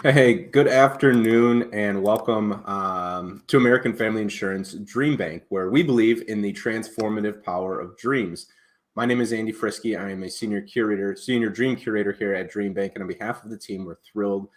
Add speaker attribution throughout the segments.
Speaker 1: Hey, good afternoon and welcome to American Family Insurance Dream Bank, where we believe in the transformative power of dreams. My name is Andy Frisky. I am a senior dream curator here at Dream Bank, and on behalf of the team, we're thrilled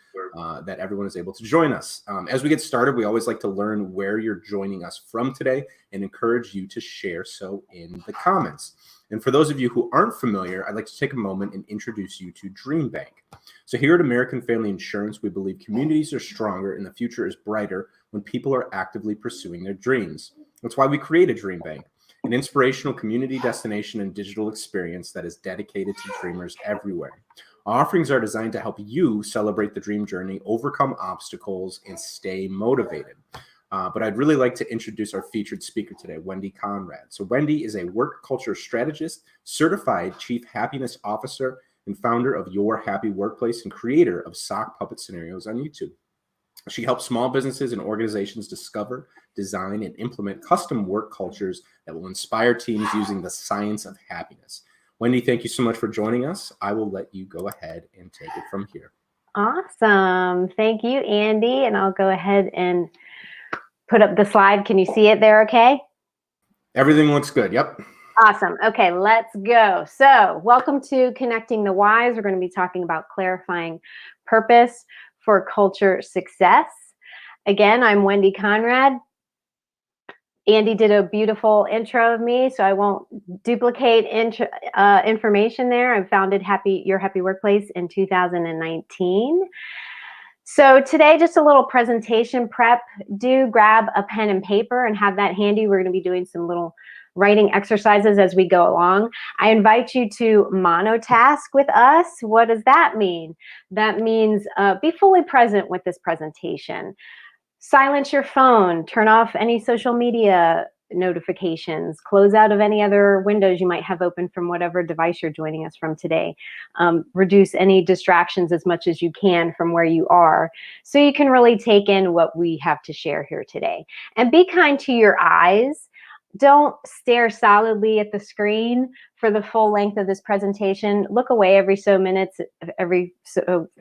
Speaker 1: that everyone is able to join us. As we get started, we always like to learn where you're joining us from today and encourage you to share so in the comments. And for those of you who aren't familiar, I'd like to take a moment and introduce you to Dream Bank. So here at American Family Insurance, we believe communities are stronger and the future is brighter when people are actively pursuing their dreams. That's why we created Dream Bank, an inspirational community destination and digital experience that is dedicated to dreamers everywhere. Our offerings are designed to help you celebrate the dream journey, overcome obstacles, and stay motivated. But I'd really like to introduce our featured speaker today, Wendy Conrad. So Wendy is a work culture strategist, certified chief happiness officer, and founder of Your Happy Workplace and creator of Sock Puppet Scenarios on YouTube. She helps small businesses and organizations discover, design, and implement custom work cultures that will inspire teams using the science of happiness. Wendy, thank you so much for joining us. I will let you go ahead and take it from here.
Speaker 2: Awesome. Thank you, Andy. And I'll go ahead and put up the slide. Can you see it there okay?
Speaker 1: Everything looks good. Yep.
Speaker 2: Awesome. Okay, let's go. So welcome to Connecting the Whys. We're going to be talking about clarifying purpose for culture success. Again, I'm Wendy Conrad. Andy did a beautiful intro of me, so I won't duplicate information there. I founded Your Happy Workplace in 2019. So today, just a little presentation prep. Do grab a pen and paper and have that handy. We're going to be doing some little writing exercises as we go along. I invite you to monotask with us. What does that mean? That means be fully present with this presentation. Silence your phone, turn off any social media notifications, close out of any other windows you might have open from whatever device you're joining us from today. Reduce any distractions as much as you can from where you are so you can really take in what we have to share here today. And be kind to your eyes. Don't stare solidly at the screen for the full length of this presentation. Look away every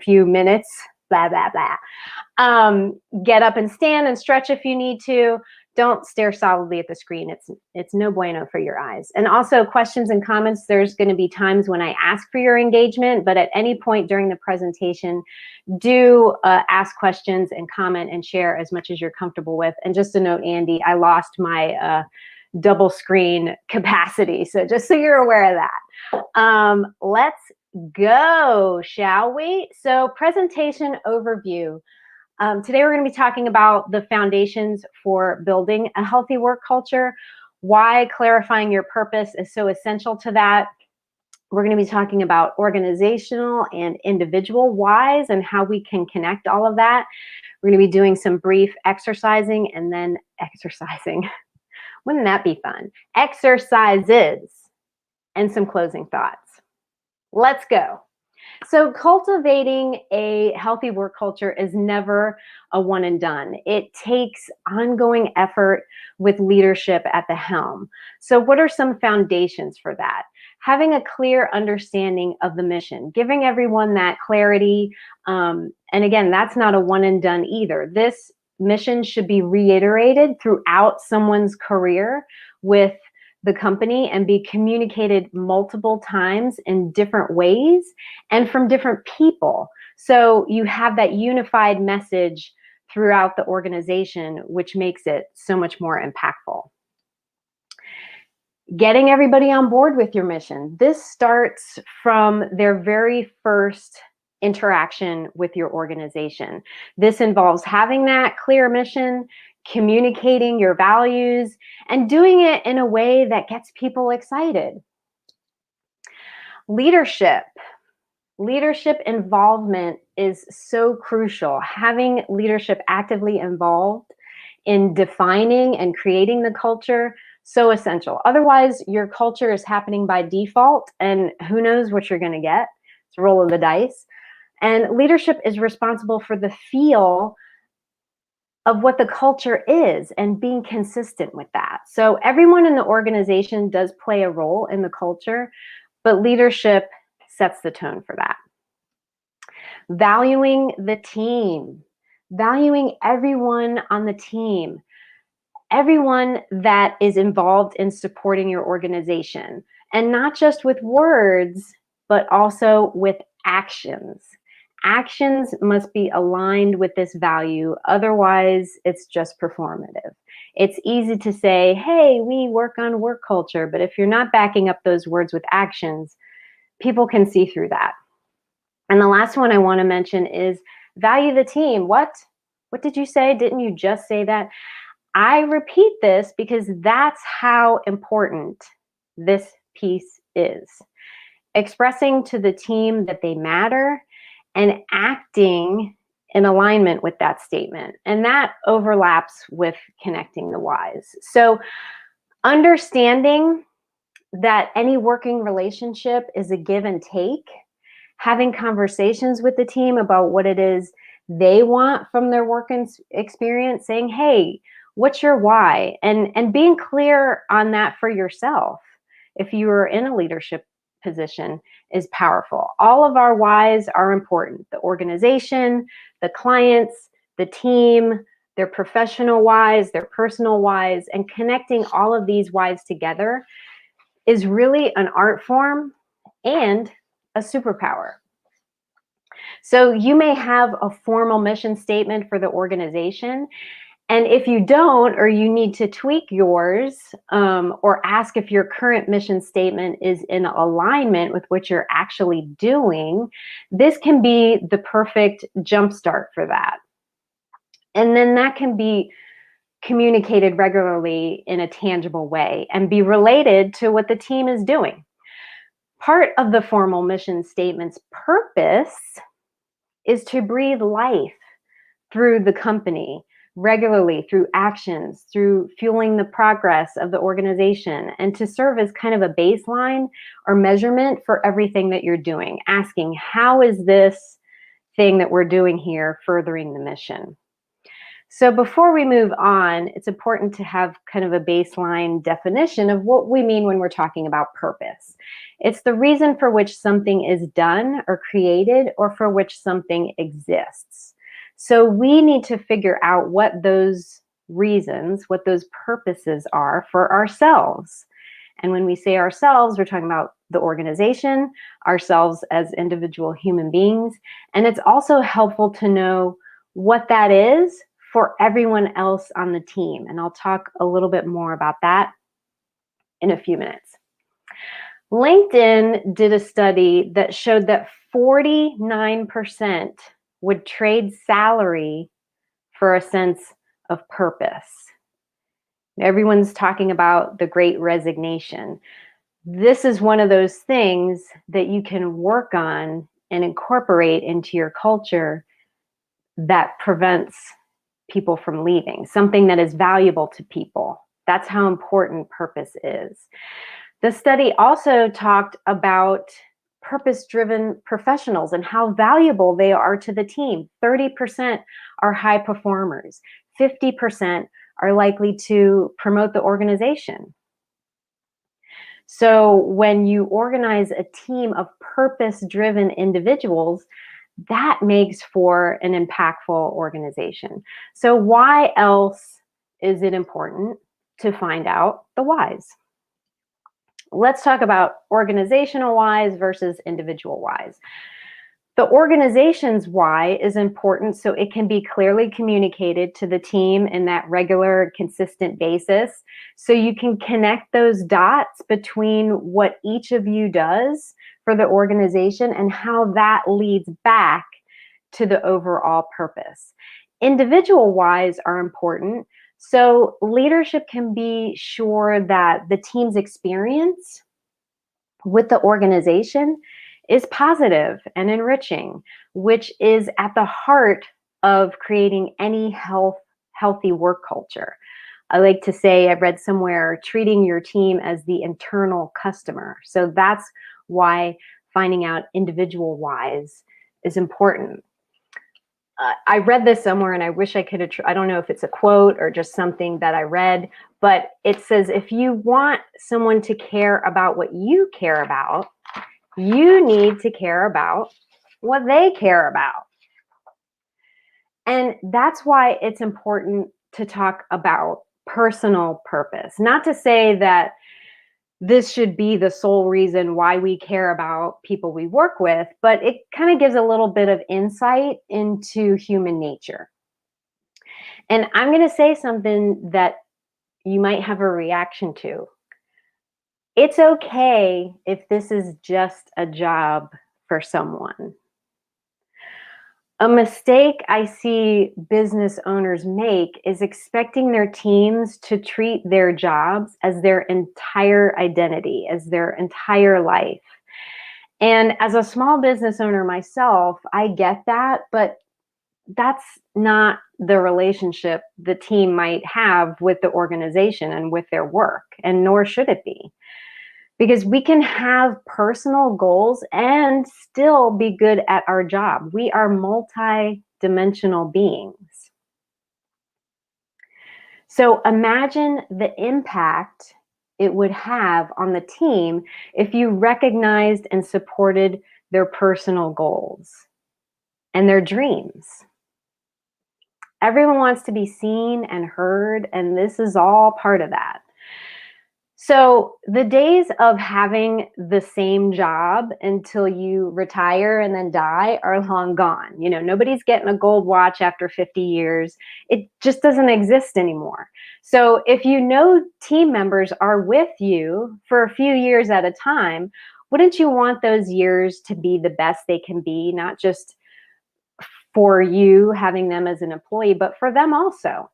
Speaker 2: few minutes, blah, blah, blah. Get up and stand and stretch if you need to. Don't stare solidly at the screen. It's no bueno for your eyes. And also questions and comments, there's going to be times when I ask for your engagement, but at any point during the presentation, do ask questions and comment and share as much as you're comfortable with. And just a note, Andy, I lost my double screen capacity. So just so you're aware of that. Let's go, shall we? So presentation overview. Today we're going to be talking about the foundations for building a healthy work culture, why clarifying your purpose is so essential to that. We're going to be talking about organizational and individual whys and how we can connect all of that. We're going to be doing some brief exercising and then exercising. Wouldn't that be fun? Exercises and some closing thoughts. Let's go. So cultivating a healthy work culture is never a one and done. It takes ongoing effort with leadership at the helm. So what are some foundations for that? Having a clear understanding of the mission, giving everyone that clarity. And again, that's not a one and done either. This mission should be reiterated throughout someone's career with the company and be communicated multiple times in different ways and from different people. So you have that unified message throughout the organization, which makes it so much more impactful. Getting everybody on board with your mission. This starts from their very first interaction with your organization. This involves having that clear mission, communicating your values, and doing it in a way that gets people excited. Leadership involvement is so crucial. Having leadership actively involved in defining and creating the culture, so essential. Otherwise, your culture is happening by default, and who knows what you're going to get. It's a roll of the dice. And leadership is responsible for the feel of what the culture is and being consistent with that. So everyone in the organization does play a role in the culture, but leadership sets the tone for that. Valuing the team, valuing everyone on the team, everyone that is involved in supporting your organization, and not just with words, but also with actions. Actions must be aligned with this value, otherwise it's just performative. It's easy to say, hey, we work on work culture, but if you're not backing up those words with actions, people can see through that. And the last one I want to mention is value the team. What did you say? Didn't you just say that? I repeat this because that's how important this piece is. Expressing to the team that they matter and acting in alignment with that statement. And that overlaps with connecting the whys. So understanding that any working relationship is a give and take, having conversations with the team about what it is they want from their work experience, saying, hey, what's your why? And being clear on that for yourself if you are in a leadership position is powerful. All of our whys are important. The organization, the clients, the team, their professional whys, their personal whys, and connecting all of these whys together is really an art form and a superpower. So you may have a formal mission statement for the organization, and if you don't, or you need to tweak yours, or ask if your current mission statement is in alignment with what you're actually doing, this can be the perfect jumpstart for that. And then that can be communicated regularly in a tangible way and be related to what the team is doing. Part of the formal mission statement's purpose is to breathe life through the company regularly, through actions, through fueling the progress of the organization, and to serve as kind of a baseline or measurement for everything that you're doing, asking, how is this thing that we're doing here furthering the mission? So before we move on, it's important to have kind of a baseline definition of what we mean when we're talking about purpose. It's the reason for which something is done or created, or for which something exists. So we need to figure out what those reasons, what those purposes are for ourselves. And when we say ourselves, we're talking about the organization, ourselves as individual human beings. And it's also helpful to know what that is for everyone else on the team. And I'll talk a little bit more about that in a few minutes. LinkedIn did a study that showed that 49% would trade salary for a sense of purpose. Everyone's talking about the Great Resignation. This is one of those things that you can work on and incorporate into your culture that prevents people from leaving, something that is valuable to people. That's how important purpose is. The study also talked about purpose-driven professionals and how valuable they are to the team. 30% are high performers. 50% are likely to promote the organization. So when you organize a team of purpose-driven individuals, that makes for an impactful organization. So why else is it important to find out the whys? Let's talk about organizational whys versus individual whys. The organization's why is important so it can be clearly communicated to the team in that regular, consistent basis. So you can connect those dots between what each of you does for the organization and how that leads back to the overall purpose. Individual whys are important. So leadership can be sure that the team's experience with the organization is positive and enriching, which is at the heart of creating any healthy work culture. I like to say, I've read somewhere, treating your team as the internal customer. So that's why finding out individual whys is important. I read this somewhere and I wish I could have, I don't know if it's a quote or just something that I read, but it says, if you want someone to care about what you care about, you need to care about what they care about. And that's why it's important to talk about personal purpose. Not to say that this should be the sole reason why we care about people we work with, but it kind of gives a little bit of insight into human nature. And I'm going to say something that you might have a reaction to. It's okay if this is just a job for someone. A mistake I see business owners make is expecting their teams to treat their jobs as their entire identity, as their entire life. And as a small business owner myself, I get that, but that's not the relationship the team might have with the organization and with their work, and nor should it be. Because we can have personal goals and still be good at our job. We are multi-dimensional beings. So imagine the impact it would have on the team if you recognized and supported their personal goals and their dreams. Everyone wants to be seen and heard, and this is all part of that. So the days of having the same job until you retire and then die are long gone. You know, nobody's getting a gold watch after 50 years. It just doesn't exist anymore. So if you know team members are with you for a few years at a time, wouldn't you want those years to be the best they can be, not just for you having them as an employee, but for them also?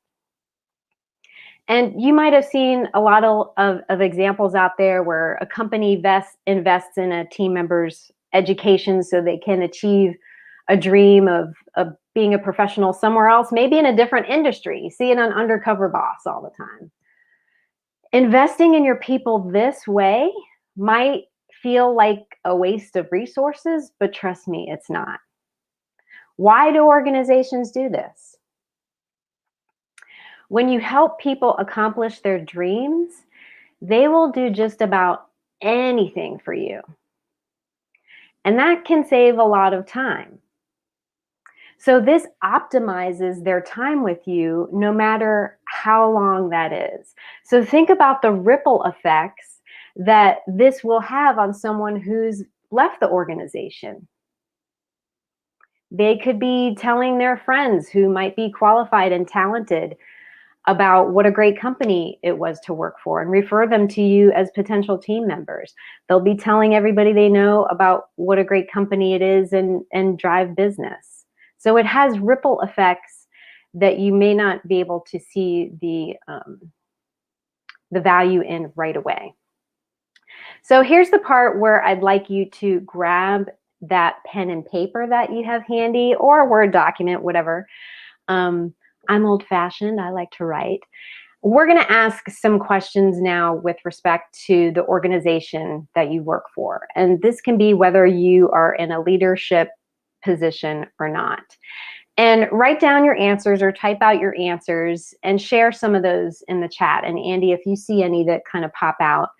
Speaker 2: And you might have seen a lot of examples out there where a company invests in a team member's education so they can achieve a dream of being a professional somewhere else, maybe in a different industry. You see it on Undercover Boss all the time. Investing in your people this way might feel like a waste of resources, but trust me, it's not. Why do organizations do this? When you help people accomplish their dreams, they will do just about anything for you. And that can save a lot of time. So this optimizes their time with you no matter how long that is. So think about the ripple effects that this will have on someone who's left the organization. They could be telling their friends who might be qualified and talented about what a great company it was to work for and refer them to you as potential team members. They'll be telling everybody they know about what a great company it is and drive business. So it has ripple effects that you may not be able to see the value in right away. So here's the part where I'd like you to grab that pen and paper that you have handy, or a Word document, whatever. I'm old-fashioned. I like to write. We're going to ask some questions now with respect to the organization that you work for. And this can be whether you are in a leadership position or not. And write down your answers or type out your answers and share some of those in the chat. And Andy, if you see any that kind of pop out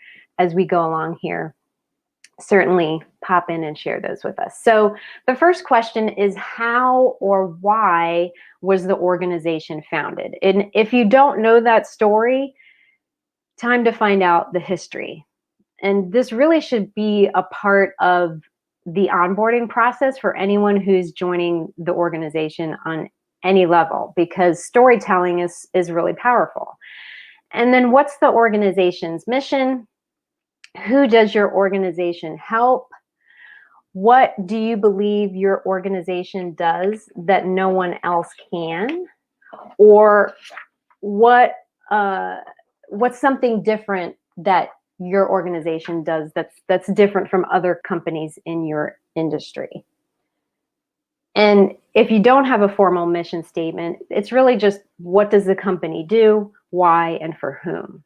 Speaker 2: as we go along here, certainly pop in and share those with us. So the first question is, how or why was the organization founded? And if you don't know that story, time to find out the history. And this really should be a part of the onboarding process for anyone who's joining the organization on any level, because storytelling is really powerful. And then what's the organization's mission? Who does your organization help? What do you believe your organization does that no one else can? Or what's something different that your organization does that's different from other companies in your industry? And if you don't have a formal mission statement, it's really just, what does the company do, why, and for whom?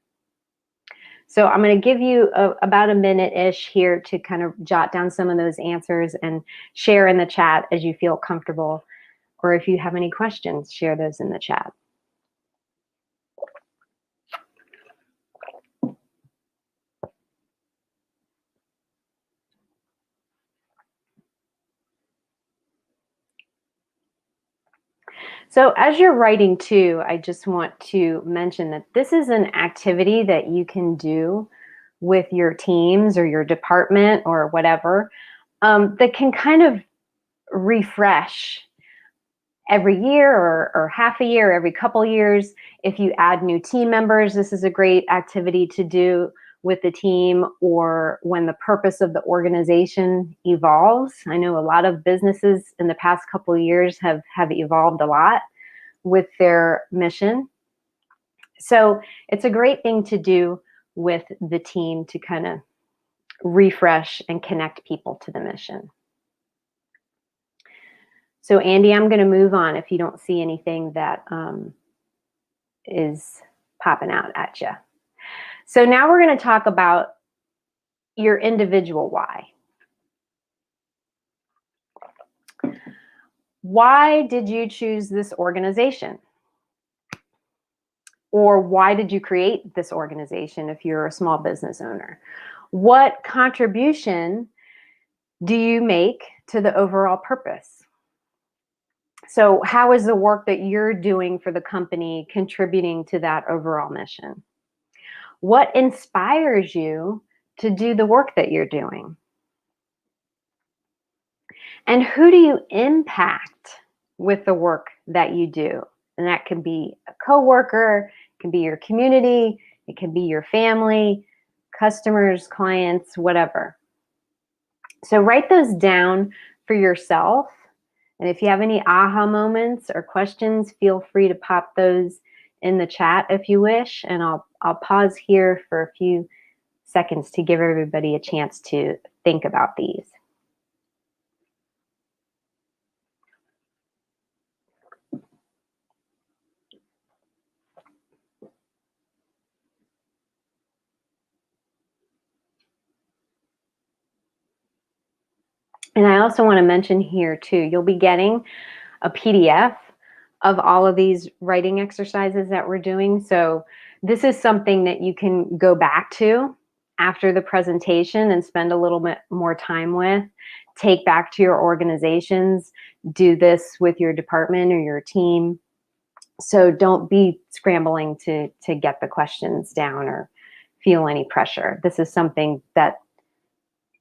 Speaker 2: So I'm going to give you about a minute-ish here to kind of jot down some of those answers and share in the chat as you feel comfortable. Or if you have any questions, share those in the chat. So as you're writing too, I just want to mention that this is an activity that you can do with your teams or your department or whatever, that can kind of refresh every year or half a year, every couple years. If you add new team members, this is a great activity to do with the team, or when the purpose of the organization evolves. I know a lot of businesses in the past couple of years have evolved a lot with their mission. So it's a great thing to do with the team to kind of refresh and connect people to the mission. So Andy, I'm going to move on if you don't see anything that is popping out at you. So now we're going to talk about your individual why. Why did you choose this organization? Or why did you create this organization if you're a small business owner? What contribution do you make to the overall purpose? So how is the work that you're doing for the company contributing to that overall mission? What inspires you to do the work that you're doing? And who do you impact with the work that you do? And that can be a coworker, it can be your community, it can be your family, customers, clients, whatever. So write those down for yourself. And if you have any aha moments or questions, feel free to pop those in the chat if you wish. And I'll pause here for a few seconds to give everybody a chance to think about these. And I also want to mention here too, you'll be getting a PDF of all of these writing exercises that we're doing. So this is something that you can go back to after the presentation and spend a little bit more time with, take back to your organizations, do this with your department or your team. So don't be scrambling to get the questions down or feel any pressure. This is something that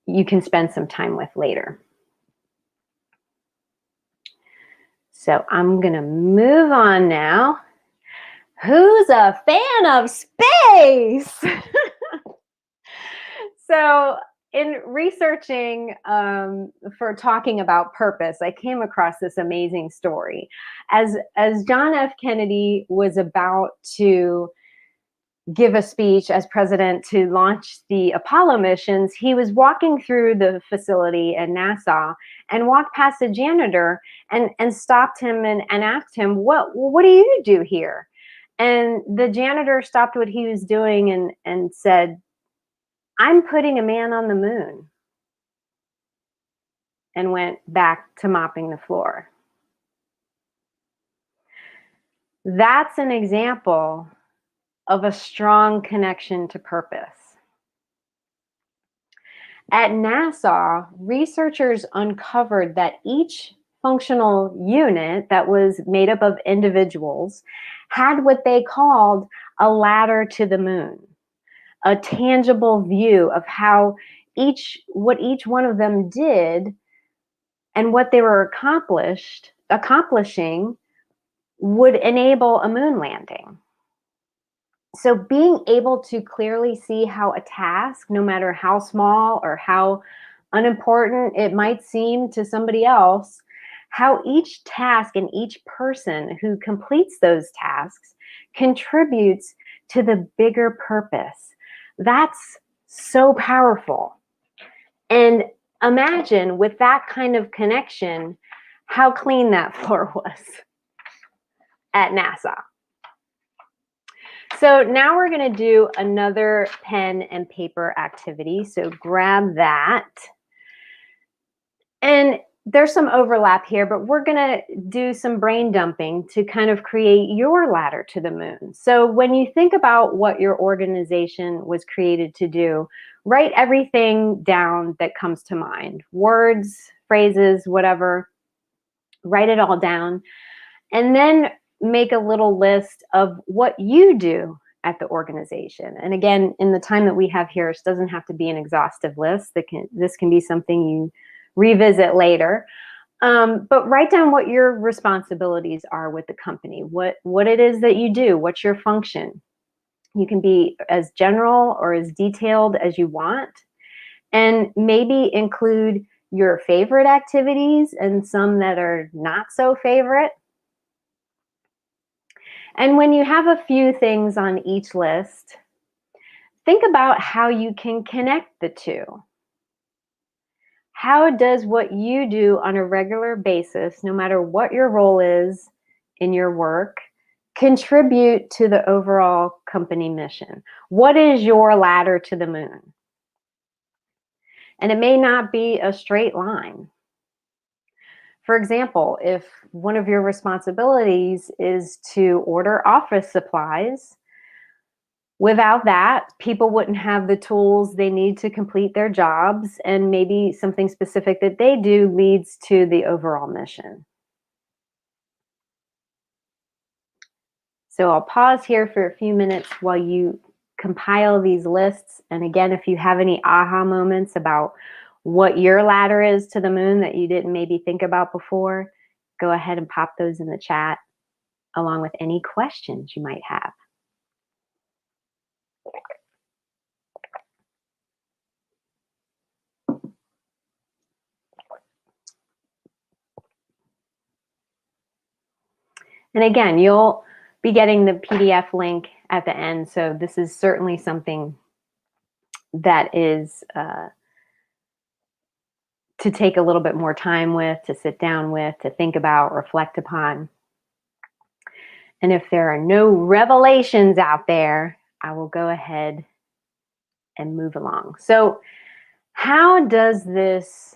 Speaker 2: you can spend some time with later. So I'm going to move on now. Who's a fan of space? So in researching for talking about purpose, I came across this amazing story. As John F. Kennedy was about to give a speech as president to launch the Apollo missions, he was walking through the facility at NASA and walked past a janitor and stopped him and asked him, what do you do here? And the janitor stopped what he was doing and said, I'm putting a man on the moon, and went back to mopping the floor. That's an example of a strong connection to purpose. At NASA, researchers uncovered that each functional unit that was made up of individuals had what they called a ladder to the moon, a tangible view of how what each one of them did and what they were accomplishing would enable a moon landing. So being able to clearly see how a task, no matter how small or how unimportant it might seem to somebody else, how each task and each person who completes those tasks contributes to the bigger purpose. That's so powerful. And imagine with that kind of connection, how clean that floor was at NASA. So now we're going to do another pen and paper activity. So grab that. And there's some overlap here, but we're going to do some brain dumping to kind of create your ladder to the moon. So when you think about what your organization was created to do, write everything down that comes to mind. Words, phrases, whatever. Write it all down. And then make a little list of what you do at the organization. And again, in the time that we have here, it doesn't have to be an exhaustive list. This can be something you revisit later. But write down what your responsibilities are with the company, what it is that you do, what's your function. You can be as general or as detailed as you want, and maybe include your favorite activities and some that are not so favorite. And when you have a few things on each list, think about how you can connect the two. How does what you do on a regular basis, no matter what your role is in your work, contribute to the overall company mission? What is your ladder to the moon? And it may not be a straight line. For example, if one of your responsibilities is to order office supplies, without that, people wouldn't have the tools they need to complete their jobs, and maybe something specific that they do leads to the overall mission. So I'll pause here for a few minutes while you compile these lists. And again, if you have any aha moments about what your ladder is to the moon that you didn't maybe think about before, go ahead and pop those in the chat along with any questions you might have. And again, you'll be getting the PDF link at the end. So this is certainly something that is to take a little bit more time with, to sit down with, to think about, reflect upon. And if there are no revelations out there, I will go ahead and move along. So how does this,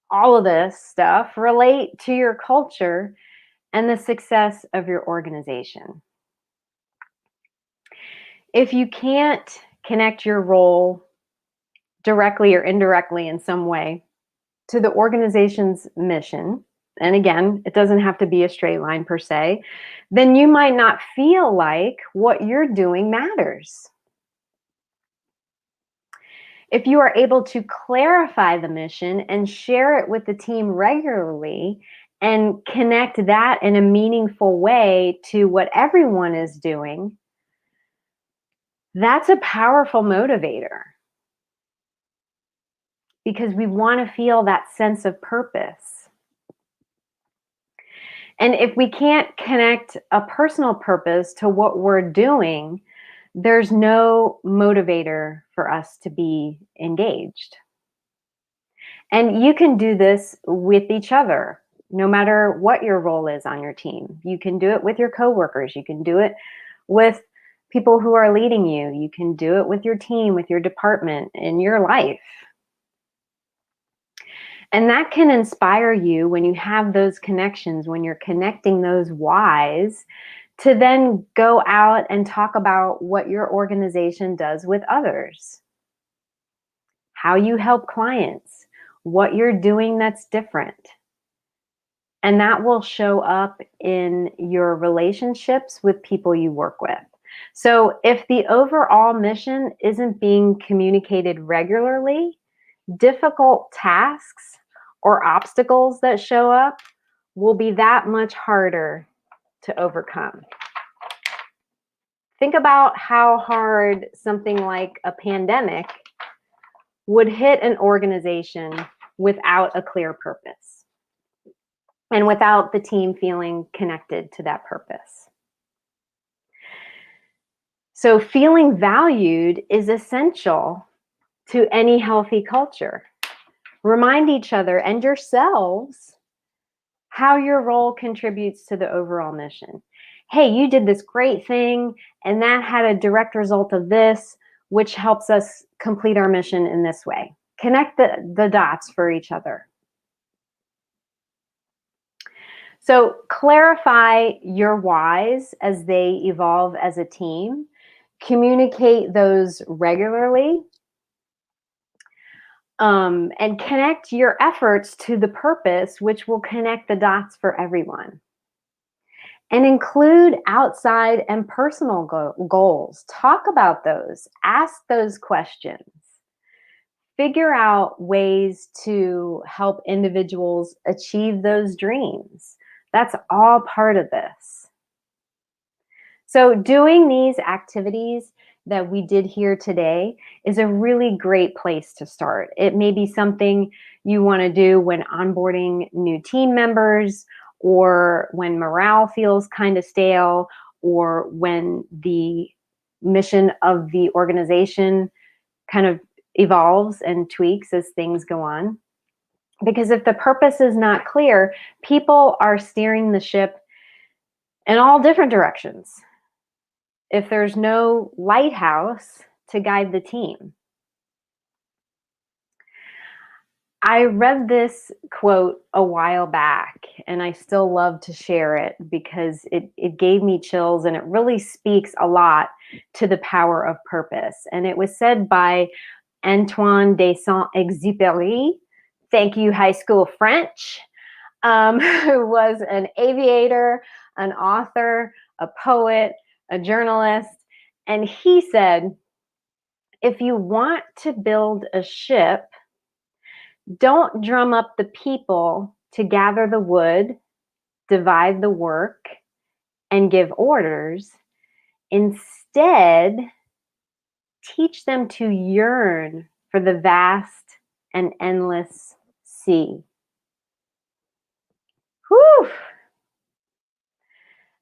Speaker 2: all of this stuff, relate to your culture and the success of your organization? If you can't connect your role directly or indirectly in some way to the organization's mission, and again, it doesn't have to be a straight line per se, then you might not feel like what you're doing matters. If you are able to clarify the mission and share it with the team regularly and connect that in a meaningful way to what everyone is doing, that's a powerful motivator, because we want to feel that sense of purpose. And if we can't connect a personal purpose to what we're doing, there's no motivator for us to be engaged. And you can do this with each other, no matter what your role is on your team. You can do it with your coworkers. You can do it with people who are leading you. You can do it with your team, with your department, in your life. And that can inspire you when you have those connections, when you're connecting those whys, to then go out and talk about what your organization does with others, how you help clients, what you're doing that's different. And that will show up in your relationships with people you work with. So if the overall mission isn't being communicated regularly, difficult tasks or obstacles that show up will be that much harder to overcome. Think about how hard something like a pandemic would hit an organization without a clear purpose and without the team feeling connected to that purpose. So feeling valued is essential to any healthy culture. Remind each other and yourselves how your role contributes to the overall mission. Hey, you did this great thing, and that had a direct result of this, which helps us complete our mission in this way. Connect the dots for each other. So clarify your whys as they evolve as a team. Communicate those regularly. And connect your efforts to the purpose, which will connect the dots for everyone. And include outside and personal goals. Talk about those. Ask those questions. Figure out ways to help individuals achieve those dreams. That's all part of this. So doing these activities that we did here today is a really great place to start. It may be something you want to do when onboarding new team members, or when morale feels kind of stale, or when the mission of the organization kind of evolves and tweaks as things go on. Because if the purpose is not clear, people are steering the ship in all different directions if there's no lighthouse to guide the team. I read this quote a while back, and I still love to share it because it gave me chills, and it really speaks a lot to the power of purpose. And it was said by Antoine de Saint-Exupéry, thank you, high school French, who was an aviator, an author, a poet, a journalist. And he said, if you want to build a ship, don't drum up the people to gather the wood, divide the work, and give orders. Instead, teach them to yearn for the vast and endless sea. Whew!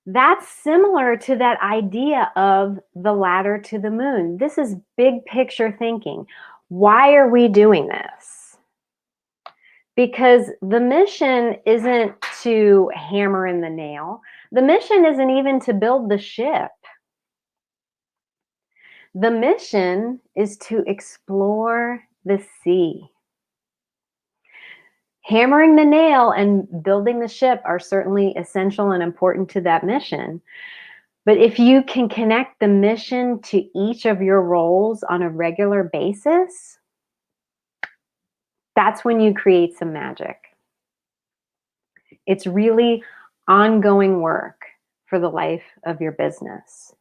Speaker 2: That's similar to that idea of the ladder to the moon. This is big picture thinking. Why are we doing this? Because the mission isn't to hammer in the nail. The mission isn't even to build the ship. The mission is to explore the sea. Hammering the nail and building the ship are certainly essential and important to that mission. But if you can connect the mission to each of your roles on a regular basis, that's when you create some magic. It's really ongoing work for the life of your business.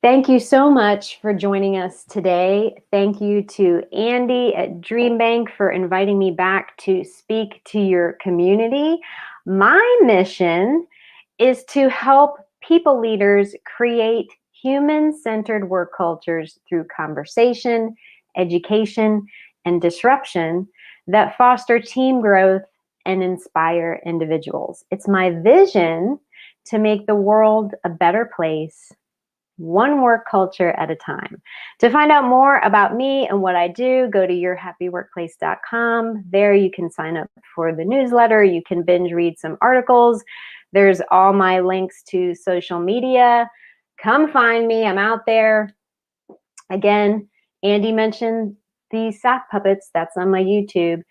Speaker 2: Thank you so much for joining us today. Thank you to Andy at Dream Bank for inviting me back to speak to your community. My mission is to help people leaders create human-centered work cultures through conversation, education, and disruption that foster team growth and inspire individuals. It's my vision to make the world a better place, one work culture at a time. To find out more about me and what I do, go to yourhappyworkplace.com. There you can sign up for the newsletter. You can binge read some articles. There's all my links to social media. Come find me. I'm out there. Again, Andy mentioned the sock puppets. That's on my YouTube.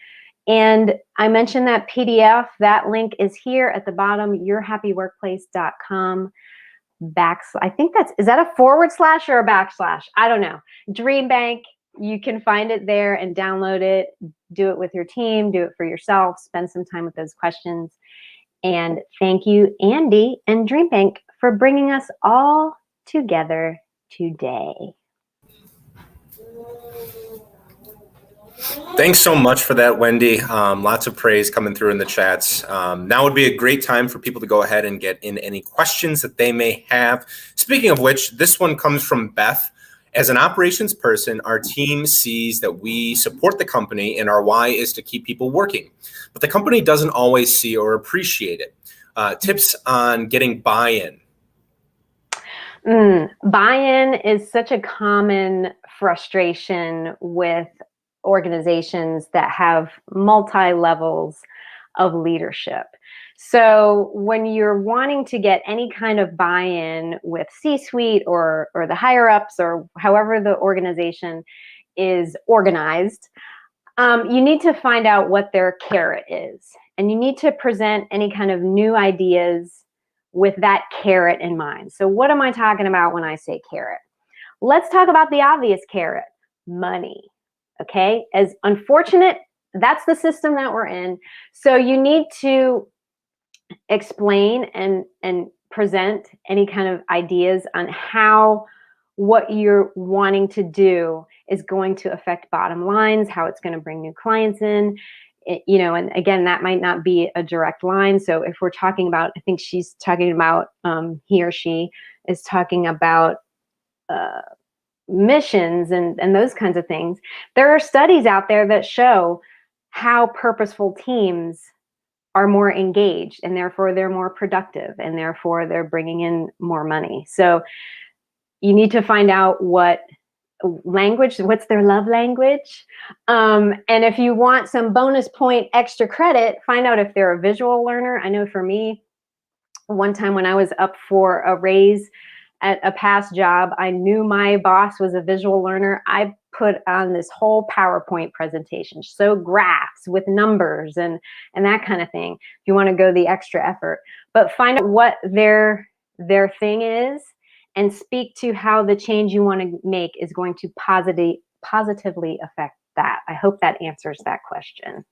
Speaker 2: And I mentioned that PDF. That link is here at the bottom, yourhappyworkplace.com. I think is that a / or a /? I don't know. Dream Bank, you can find it there and download it. Do it with your team, do it for yourself, spend some time with those questions. And thank you, Andy and Dream Bank, for bringing us all together today.
Speaker 1: Thanks so much for that, Wendy. Lots of praise coming through in the chats. Now would be a great time for people to go ahead and get in any questions that they may have. Speaking of which, this one comes from Beth. As an operations person, our team sees that we support the company and our why is to keep people working, but the company doesn't always see or appreciate it. Tips on getting buy-in.
Speaker 2: Buy-in is such a common frustration with organizations that have multi-levels of leadership. So when you're wanting to get any kind of buy-in with C-suite or the higher-ups or however the organization is organized, you need to find out what their carrot is. And you need to present any kind of new ideas with that carrot in mind. So what am I talking about when I say carrot? Let's talk about the obvious carrot, money. Okay, as unfortunate that's the system that we're in. So you need to explain and present any kind of ideas on how what you're wanting to do is going to affect bottom lines, how it's going to bring new clients in. And again, that might not be a direct line. So if we're talking about, I think she's talking about, he or she is talking about missions and those kinds of things. There are studies out there that show how purposeful teams are more engaged, and therefore they're more productive, and therefore they're bringing in more money. So you need to find out what's their love language. And if you want some bonus point extra credit, find out if they're a visual learner. I know for me, one time when I was up for a raise at a past job, I knew my boss was a visual learner. I put on this whole PowerPoint presentation, so graphs with numbers and that kind of thing, if you want to go the extra effort. But find out what their thing is and speak to how the change you want to make is going to positively affect that. I hope that answers that question.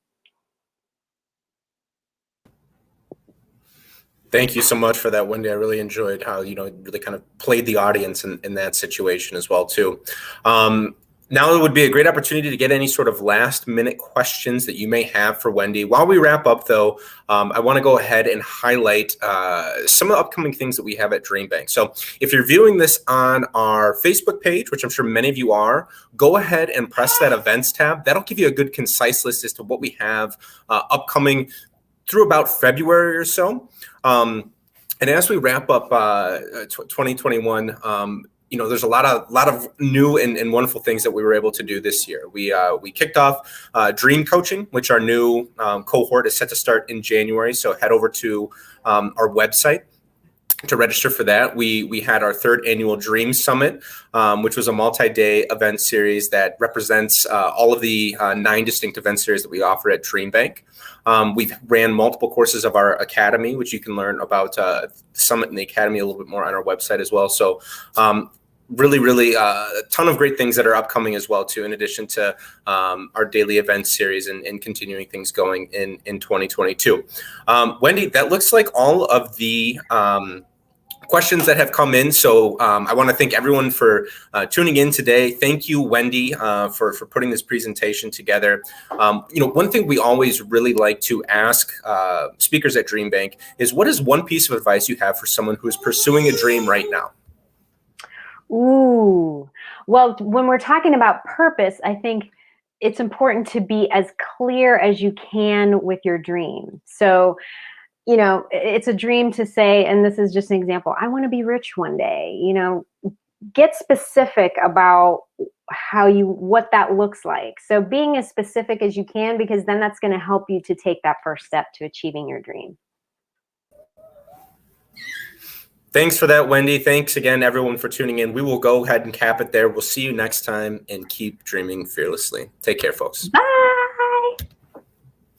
Speaker 1: Thank you so much for that, Wendy. I really enjoyed how, really kind of played the audience in that situation as well, too. Now it would be a great opportunity to get any sort of last minute questions that you may have for Wendy. While we wrap up, though, I want to go ahead and highlight some of the upcoming things that we have at Dream Bank. So if you're viewing this on our Facebook page, which I'm sure many of you are, go ahead and press that events tab. That'll give you a good concise list as to what we have upcoming through about February or so. And as we wrap up 2021, there's a lot of new and wonderful things that we were able to do this year. We kicked off Dream Coaching, which our new cohort is set to start in January. So head over to our website to register for that. We had our third annual Dream Summit, which was a multi-day event series that represents all of the 9 distinct event series that we offer at Dream Bank. We've ran multiple courses of our academy, which you can learn about the Summit and the Academy a little bit more on our website as well. So really a ton of great things that are upcoming as well, too, in addition to our daily event series and continuing things going in 2022. Wendy, that looks like all of the questions that have come in. So I want to thank everyone for tuning in today. Thank you, Wendy, for putting this presentation together. One thing we always really like to ask speakers at Dream Bank is, what is one piece of advice you have for someone who is pursuing a dream right now?
Speaker 2: Ooh, well, when we're talking about purpose, I think it's important to be as clear as you can with your dream. So, it's a dream to say, and this is just an example, I want to be rich one day. Get specific about what that looks like. So being as specific as you can, because then that's going to help you to take that first step to achieving your dream.
Speaker 1: Thanks for that, Wendy. Thanks again, everyone, for tuning in. We will go ahead and cap it there. We'll see you next time, and keep dreaming fearlessly. Take care, folks.
Speaker 2: Bye.